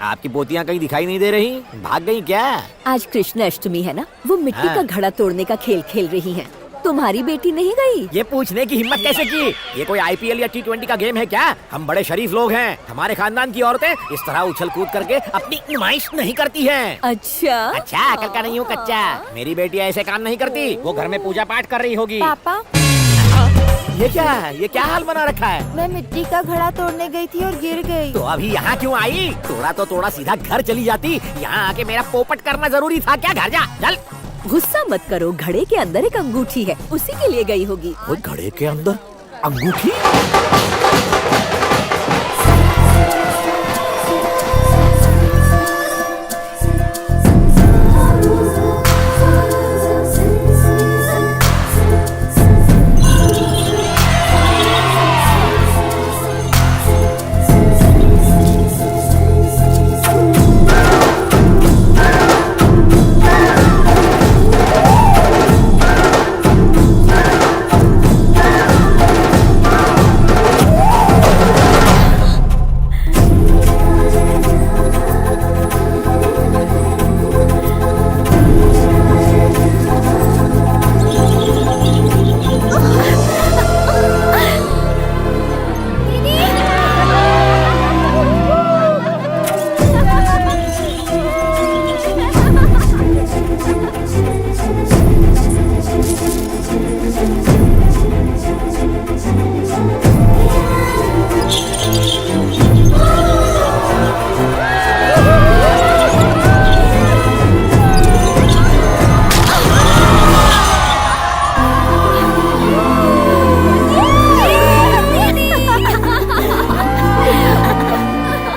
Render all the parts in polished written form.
आपकी पोतियाँ कहीं दिखाई नहीं दे रही, भाग गई क्या? आज कृष्ण अष्टमी है ना, वो मिट्टी हाँ। का घड़ा तोड़ने का खेल खेल रही हैं। तुम्हारी बेटी नहीं गई? ये पूछने की हिम्मत कैसे की? ये कोई IPL या T20 का गेम है क्या? हम बड़े शरीफ लोग हैं। हमारे खानदान की औरतें इस तरह उछल कूद करके अपनी नुमाइश नहीं करती हैं। अच्छा अच्छा, अकल का नहीं हूँ कच्चा। मेरी बेटी ऐसे काम नहीं करती। वो घर में पूजा पाठ कर रही होगी। पापा, ये क्या है? ये क्या हाल बना रखा है? मैं मिट्टी का घड़ा तोड़ने गई थी और गिर गई। तो अभी यहाँ क्यों आई? तोड़ा तो तोड़ा सीधा घर चली जाती। यहाँ आके मेरा पोपट करना जरूरी था क्या? घर जा, चल। गुस्सा मत करो, घड़े के अंदर एक अंगूठी है, उसी के लिए गई होगी। वो घड़े के अंदर अंगूठी?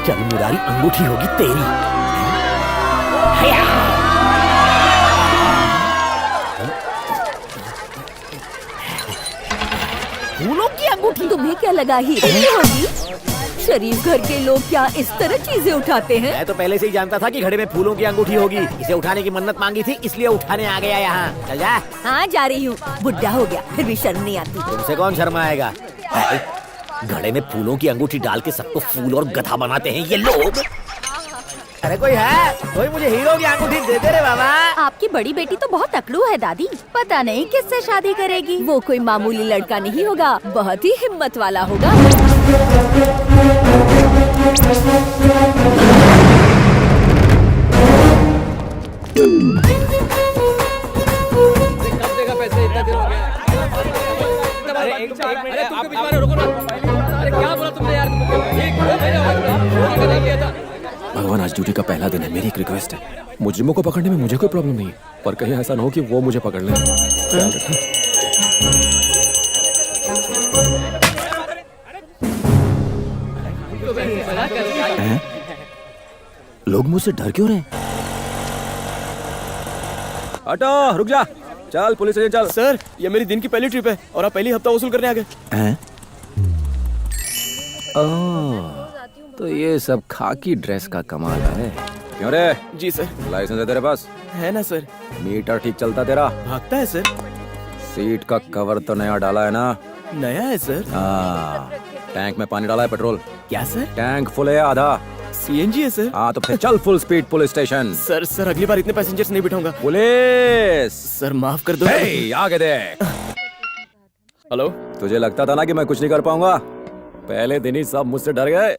चल मुरारी, अंगूठी होगी तेरी। फूलों की अंगूठी? तुम्हें क्या लगा हीरे की होगी? शरीफ घर के लोग क्या इस तरह चीजें उठाते हैं? मैं तो पहले से ही जानता था कि घड़े में फूलों की अंगूठी होगी। इसे उठाने की मन्नत मांगी थी, इसलिए उठाने आ गया यहाँ। चल जा। हाँ जा रही हूँ, बुढ़ा हो गया फिर भी शर्म नहीं आती। तुमसे कौन शर्माएगा? घड़े में फूलों की अंगूठी डाल के सबको फूल और गधा बनाते हैं ये लोग। अरे कोई है? कोई मुझे हीरो की अंगूठी दे दे रे बाबा। आपकी बड़ी बेटी तो बहुत अकड़ू है दादी, पता नहीं किससे शादी करेगी। वो कोई मामूली लड़का नहीं होगा, बहुत ही हिम्मत वाला होगा। भगवान, आज ड्यूटी का पहला दिन है। मेरी एक रिक्वेस्ट है, मुजरिमों को पकड़ने में मुझे कोई प्रॉब्लम नहीं है, पर कहीं ऐसा ना हो कि वो मुझे पकड़ लें। ख्याल रखना। हैं? लोग मुझसे डर क्यों रहे हैं? हटो, रुक जा। चल पुलिस स्टेशन चल। सर, ये मेरी दिन की पहली ट्रिप है और आप पहली हफ्ता वसूल करने आ गए। हैं? ओह, तो ये सब खाकी ड्रेस का कमाल है। क्यों रे? जी सर। लाइसेंस है तेरे पास? है ना सर। मीटर ठीक चलता तेरा? भागता है सर। सीट का कवर तो नया डाला है ना? नया है सर। हाँ। टैंक में पानी डाला है? पेट्रोल? क्या सर? टैंक फुल है आधा? CNG है सर। हाँ तो फिर चल full speed police station. Sir अगली बार इतने पैसेंजर्स नहीं बिठाऊंगा। पुलिस! सर माफ कर दो। हे, आगे दे। हेलो। तुझे लगता था ना कि मैं कुछ नहीं कर पाऊंगा? पहले दिन ही सब मुझसे डर गए।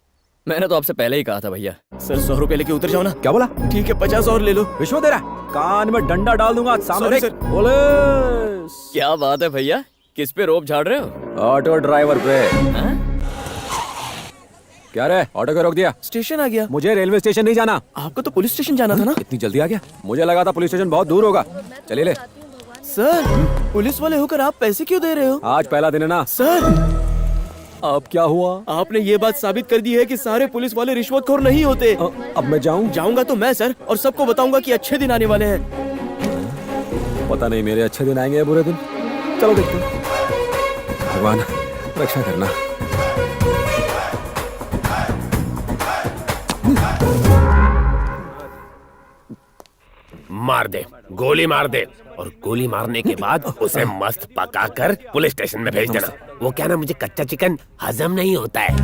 मैंने तो आपसे पहले ही कहा था भैया। सर 100 रुपए लेके उतर जाओ ना। क्या बोला? ठीक है, 50 और ले लो। विश्व तेरा कान में डंडा डाल दूंगा। सामने देख। पुलिस! क्या बात है भैया, किस पे रोप झाड़ रहे हो? ऑटो ड्राइवर पे। क्या रे, ऑटो को रोक दिया? स्टेशन आ गया। मुझे रेलवे स्टेशन नहीं जाना। आपको तो पुलिस स्टेशन जाना था ना। इतनी जल्दी आ गया? मुझे लगा था पुलिस स्टेशन बहुत दूर होगा। चलिए ले। सर, पुलिस वाले होकर आप पैसे क्यों दे रहे हो? आज पहला दिन है ना। सर, अब क्या हुआ? आपने ये बात साबित कर दी है कि सारे पुलिस वाले रिश्वतखोर नहीं होते। अब मैं जाऊं? जाऊंगा तो मैं सर, और सबको बताऊंगा कि अच्छे दिन आने वाले हैं। पता नहीं मेरे अच्छे दिन आएंगे या बुरे दिन। चलो देखते हैं। भगवान रक्षा करना। मार दे, गोली मार दे, और गोली मारने के बाद उसे मस्त पकाकर पुलिस स्टेशन में भेज देना। वो क्या ना, मुझे कच्चा चिकन हजम नहीं होता है।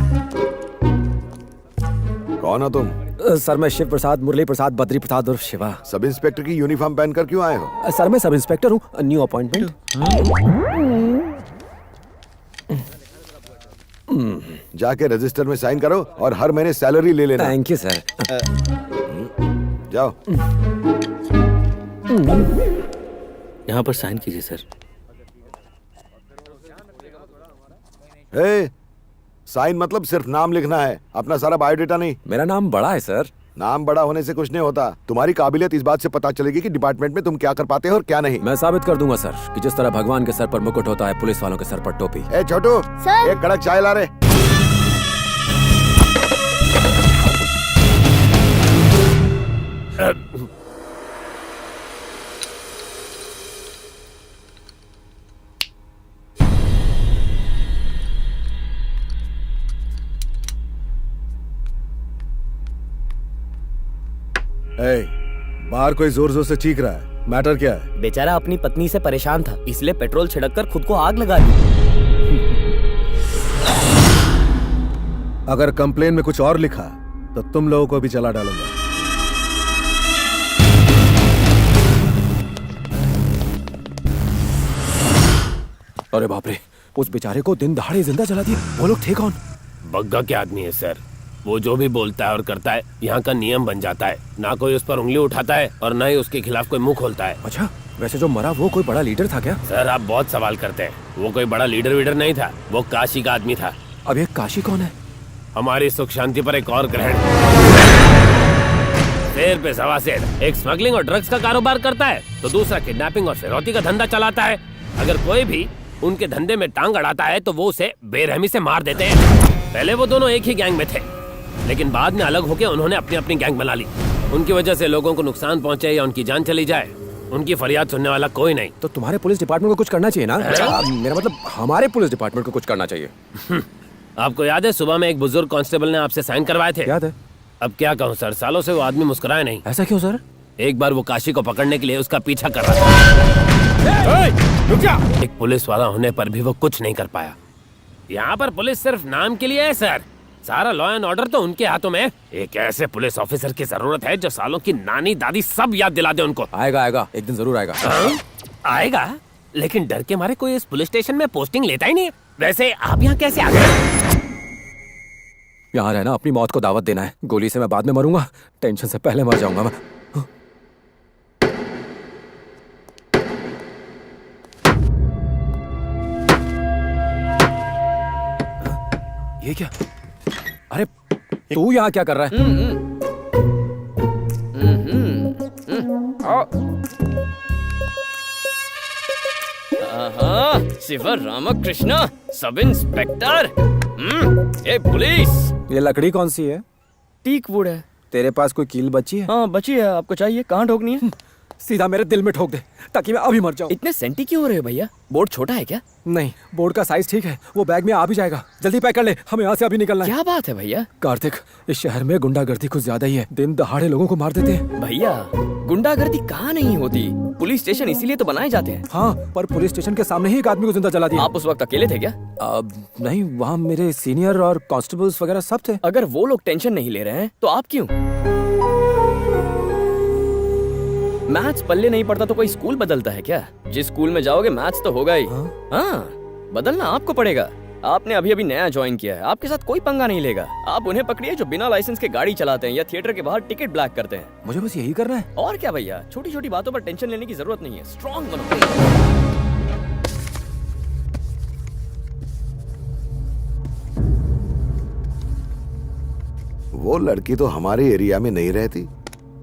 कौन हो तुम? सर मैं शिव प्रसाद, मुरली प्रसाद, बद्री प्रसाद और शिवा। सब इंस्पेक्टर की यूनिफॉर्म पहनकर क्यों आए हो? सर मैं सब इंस्पेक्टर हूँ, न्यू अपॉइंटमेंट। जाके रजिस्टर में साइन करो और हर महीने सैलरी ले लेना। Thank you sir. जाओ। यहाँ पर साइन कीजिए सर। साइन मतलब सिर्फ नाम लिखना है, अपना सारा बायोडेटा नहीं। मेरा नाम बड़ा है सर। नाम बड़ा होने से कुछ नहीं होता, तुम्हारी काबिलियत इस बात से पता चलेगी कि डिपार्टमेंट में तुम क्या कर पाते हो और क्या नहीं। मैं साबित कर दूंगा सर कि जिस तरह भगवान के सर पर मुकुट होता है, पुलिस वालों के सर पर टोपी। ए छोटू, सर। एक कड़क चाय ला रे। बाहर कोई जोर जोर से चीख रहा है, मैटर क्या है? बेचारा अपनी पत्नी से परेशान था, इसलिए पेट्रोल छिड़ककर खुद को आग लगा दी। अगर कंप्लेन में कुछ और लिखा तो तुम लोगों को भी जला डालूंगा। अरे बाप रे, उस बेचारे को दिन दहाड़े जिंदा जला दिया। वो लोग थे कौन? बग्गा के आदमी है सर। वो जो भी बोलता है और करता है यहाँ का नियम बन जाता है। ना कोई उस पर उंगली उठाता है और ना ही उसके खिलाफ कोई मुंह खोलता है। अच्छा, वैसे जो मरा वो कोई बड़ा लीडर था क्या? सर आप बहुत सवाल करते हैं। वो कोई बड़ा लीडर वीडर नहीं था, वो काशी का आदमी था। अब ये काशी कौन है? हमारी सुख शांति पर एक और ग्रहण। शेर पे सवा शेर। एक स्मगलिंग और ड्रग्स का कारोबार करता है तो दूसरा किडनैपिंग और फिरौती का धंधा चलाता है। अगर कोई भी उनके धंधे में टांग अड़ाता है तो वो उसे बेरहमी से मार देते हैं। पहले वो दोनों एक ही गैंग में थे, लेकिन बाद में अलग होकर उन्होंने अपनी अपनी गैंग बना ली। उनकी वजह से लोगों को नुकसान पहुंचे या उनकी जान चली जाए, उनकी फरियाद सुनने वाला कोई नहीं। तो तुम्हारे पुलिस डिपार्टमेंट को कुछ करना चाहिए ना? मेरा मतलब हमारे पुलिस डिपार्टमेंट को कुछ करना चाहिए। आपको याद है सुबह में एक बुजुर्ग कांस्टेबल ने आपसे साइन करवाए थे? याद है। अब क्या कहूँ सर, सालों से वो आदमी मुस्कुराया नहीं। ऐसा क्यों सर? एक बार वो काशी को पकड़ने के लिए उसका पीछा कर रहा था। रुक जा! एक पुलिस वाला होने पर भी वो कुछ नहीं कर पाया। यहाँ पर पुलिस सिर्फ नाम के लिए है सर, सारा लॉ एंड ऑर्डर तो उनके हाथों में है। एक ऐसे पुलिस ऑफिसर की जरूरत है जो सालों की नानी दादी सब याद दिला दे उनको। आएगा आएगा, एक दिन जरूर आएगा। आएगा, लेकिन डर के मारे कोई इस पुलिस स्टेशन में पोस्टिंग लेता ही नहीं है। वैसे आप यहाँ कैसे आ गए? यहाँ रहना अपनी मौत को दावत देना है। गोली से मैं बाद में मरूंगा, टेंशन से पहले मर जाऊंगा मैं। ये क्या? अरे तू यहाँ क्या कर रहा है? Shiv Ramakrishna, sub inspector. ए पुलिस। ये लकड़ी कौन सी है? टीक वुड है। तेरे पास कोई कील बची है? हाँ बची है, आपको चाहिए? कहाँ ठोकनी है? सीधा मेरे दिल में ठोक दे ताकि मैं अभी मर जाऊं। इतने सेंटी क्यों हो रहे हो भैया? बोर्ड छोटा है क्या? नहीं, बोर्ड का साइज ठीक है, वो बैग में आ भी जाएगा। जल्दी पैक कर ले, हमें यहाँ से अभी निकलना है। क्या बात है भैया? कार्तिक, इस शहर में गुंडागर्दी कुछ ज्यादा ही है। दिन दहाड़े लोगों को मार देते हैं। भैया गुंडागर्दी कहाँ नहीं होती, पुलिस स्टेशन इसीलिए तो बनाए जाते हैं। हाँ, पर पुलिस स्टेशन के सामने ही एक आदमी को जिंदा जला दिया। आप उस वक्त अकेले थे क्या? नहीं, वहाँ मेरे सीनियर और कांस्टेबल्स वगैरह सब थे। अगर वो लोग टेंशन नहीं ले रहे हैं तो आप क्यों? मैथ्स पल्ले नहीं पड़ता तो कोई स्कूल बदलता है क्या? जिस स्कूल में जाओगे मैथ्स तो होगा ही। हाँ, बदलना आपको पड़ेगा। आपने अभी अभी नया ज्वाइन किया है, आपके साथ कोई पंगा नहीं लेगा। आप उन्हें पकड़िए जो बिना लाइसेंस के गाड़ी चलाते हैं या थिएटर के बाहर टिकट ब्लैक करते हैं। मुझे बस यही करना है। और क्या भैया, छोटी छोटी बातों पर टेंशन लेने की जरूरत नहीं है। स्ट्रॉन्ग बनो। वो लड़की तो हमारे एरिया में नहीं रहती,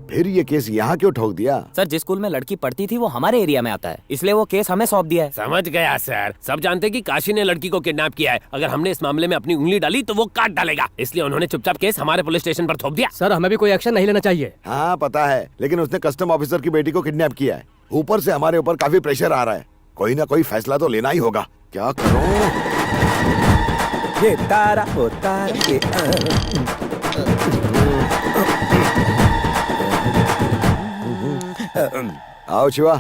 फिर ये केस यहाँ क्यों ठोक दिया? सर जिस स्कूल में लड़की पढ़ती थी वो हमारे एरिया में आता है, इसलिए वो केस हमें सौंप दिया है। समझ गया सर। सब जानते हैं कि काशी ने लड़की को किडनैप किया है। अगर हमने इस मामले में अपनी उंगली डाली तो वो काट डालेगा, इसलिए उन्होंने चुपचाप केस हमारे पुलिस स्टेशन पर थोप दिया। सर हमें भी कोई एक्शन नहीं लेना चाहिए। हाँ पता है, लेकिन उसने कस्टम ऑफिसर की बेटी को किडनैप किया है। ऊपर से हमारे ऊपर काफी प्रेशर आ रहा है, कोई ना कोई फैसला तो लेना ही होगा। क्या करूं? ये तारा वो तारा ये आओ शिवा,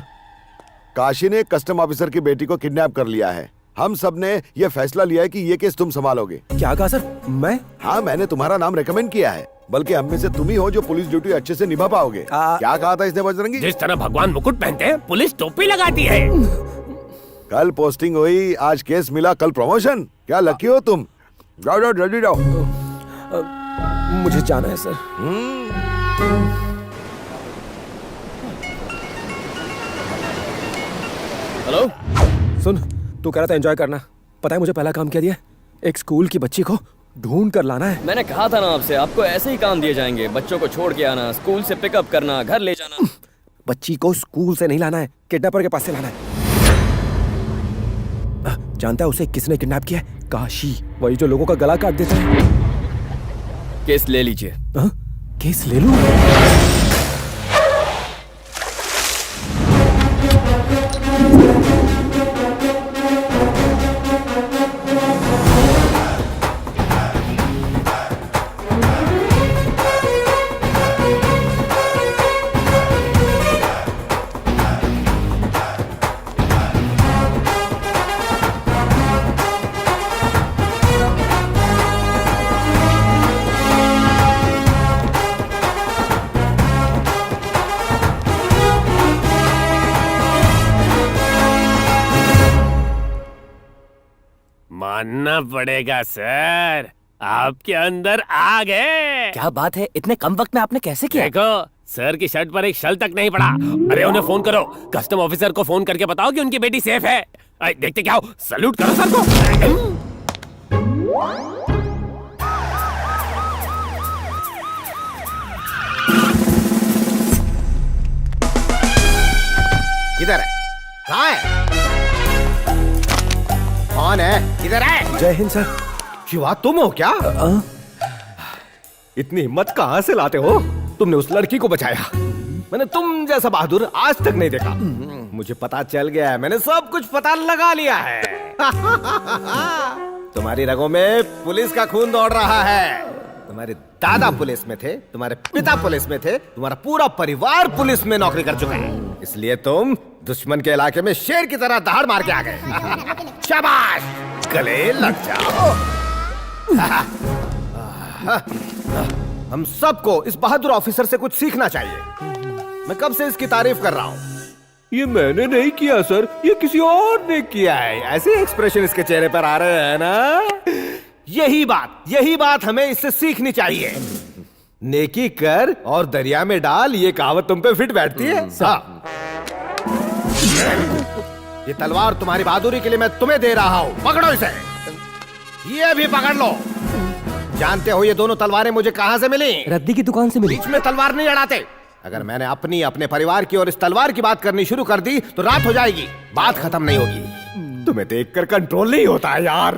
काशी ने कस्टम ऑफिसर की बेटी को किडनैप कर लिया है। हम सब ने ये फैसला लिया है कि ये केस तुम संभालोगे। क्या कहा सर? मैं? हाँ, मैंने तुम्हारा नाम रेकमेंड किया है। बल्कि हम में से तुम ही हो जो पुलिस ड्यूटी अच्छे से निभा पाओगे। क्या कहा था इसने बजरंगी? जिस तरह भगवान मुकुट पहनते हैं, पुलिस टोपी लगाती है। कल पोस्टिंग हुई, आज केस मिला, कल प्रमोशन। क्या लकी हो तुम। जाओ जाओ जल्दी जाओ। मुझे जाना है सर। हेलो, सुन, तू कह रहा था एंजॉय करना। पता है मुझे पहला काम क्या दिया? एक स्कूल की बच्ची को ढूंढ कर लाना है। मैंने कहा था ना आपसे, आपको ऐसे ही काम दिए जाएंगे। बच्चों को छोड़ के आना, स्कूल से पिकअप करना, घर ले जाना। बच्ची को स्कूल से नहीं लाना है, किडनैपर के पास से लाना है। जानता है उसे किसने किडनैप किया है? काशी, वही जो लोगों का गला काट देता है। केस ले लीजिए। केस ले लूं? मानना पड़ेगा सर, आपके अंदर आग है। क्या बात है, इतने कम वक्त में आपने कैसे किया? देखो, सर की शर्ट पर एक शल तक नहीं पड़ा। अरे उन्हें फोन करो, कस्टम ऑफिसर को फोन करके बताओ कि उनकी बेटी सेफ है। देखते क्या हो, सल्यूट करो सर को। किधर है? कहाँ है? कौन है? किधर है? जय हिंद सर। शिवा, तुम हो क्या? इतनी हिम्मत कहाँ से लाते हो? तुमने उस लड़की को बचाया। मैंने तुम जैसा बहादुर आज तक नहीं देखा। मुझे पता चल गया है, मैंने सब कुछ पता लगा लिया है। तुम्हारी रगों में पुलिस का खून दौड़ रहा है। तुम्हारे दादा पुलिस में थे, तुम्हारे पिता पुलिस में थे, तुम्हारा पूरा परिवार पुलिस में नौकरी कर चुका है। इसलिए तुम दुश्मन के इलाके में शेर की तरह दहाड़ मार के आ गए। शाबाश, गले लग जाओ। हम सबको इस बहादुर ऑफिसर से कुछ सीखना चाहिए। मैं कब से इसकी तारीफ कर रहा हूँ। ये मैंने नहीं किया सर, ये किसी और ने किया है। ऐसे एक्सप्रेशन इसके चेहरे पर आ रहे हैं ना। यही बात हमें इससे सीखनी चाहिए। नेकी कर और दरिया में डाल, ये कहावत तुम पे फिट बैठती है। हाँ। ये तलवार तुम्हारी बहादुरी के लिए मैं तुम्हें दे रहा हूँ, पकड़ो इसे। ये भी पकड़ लो। जानते हो ये दोनों तलवारें मुझे कहां से मिली? रद्दी की दुकान से मिली। बीच में तलवार नहीं अड़ाते। अगर मैंने अपने परिवार की और इस तलवार की बात करनी शुरू कर दी तो रात हो जाएगी, बात खत्म नहीं होगी। तुम्हें देखकर कंट्रोल नहीं होता है यार।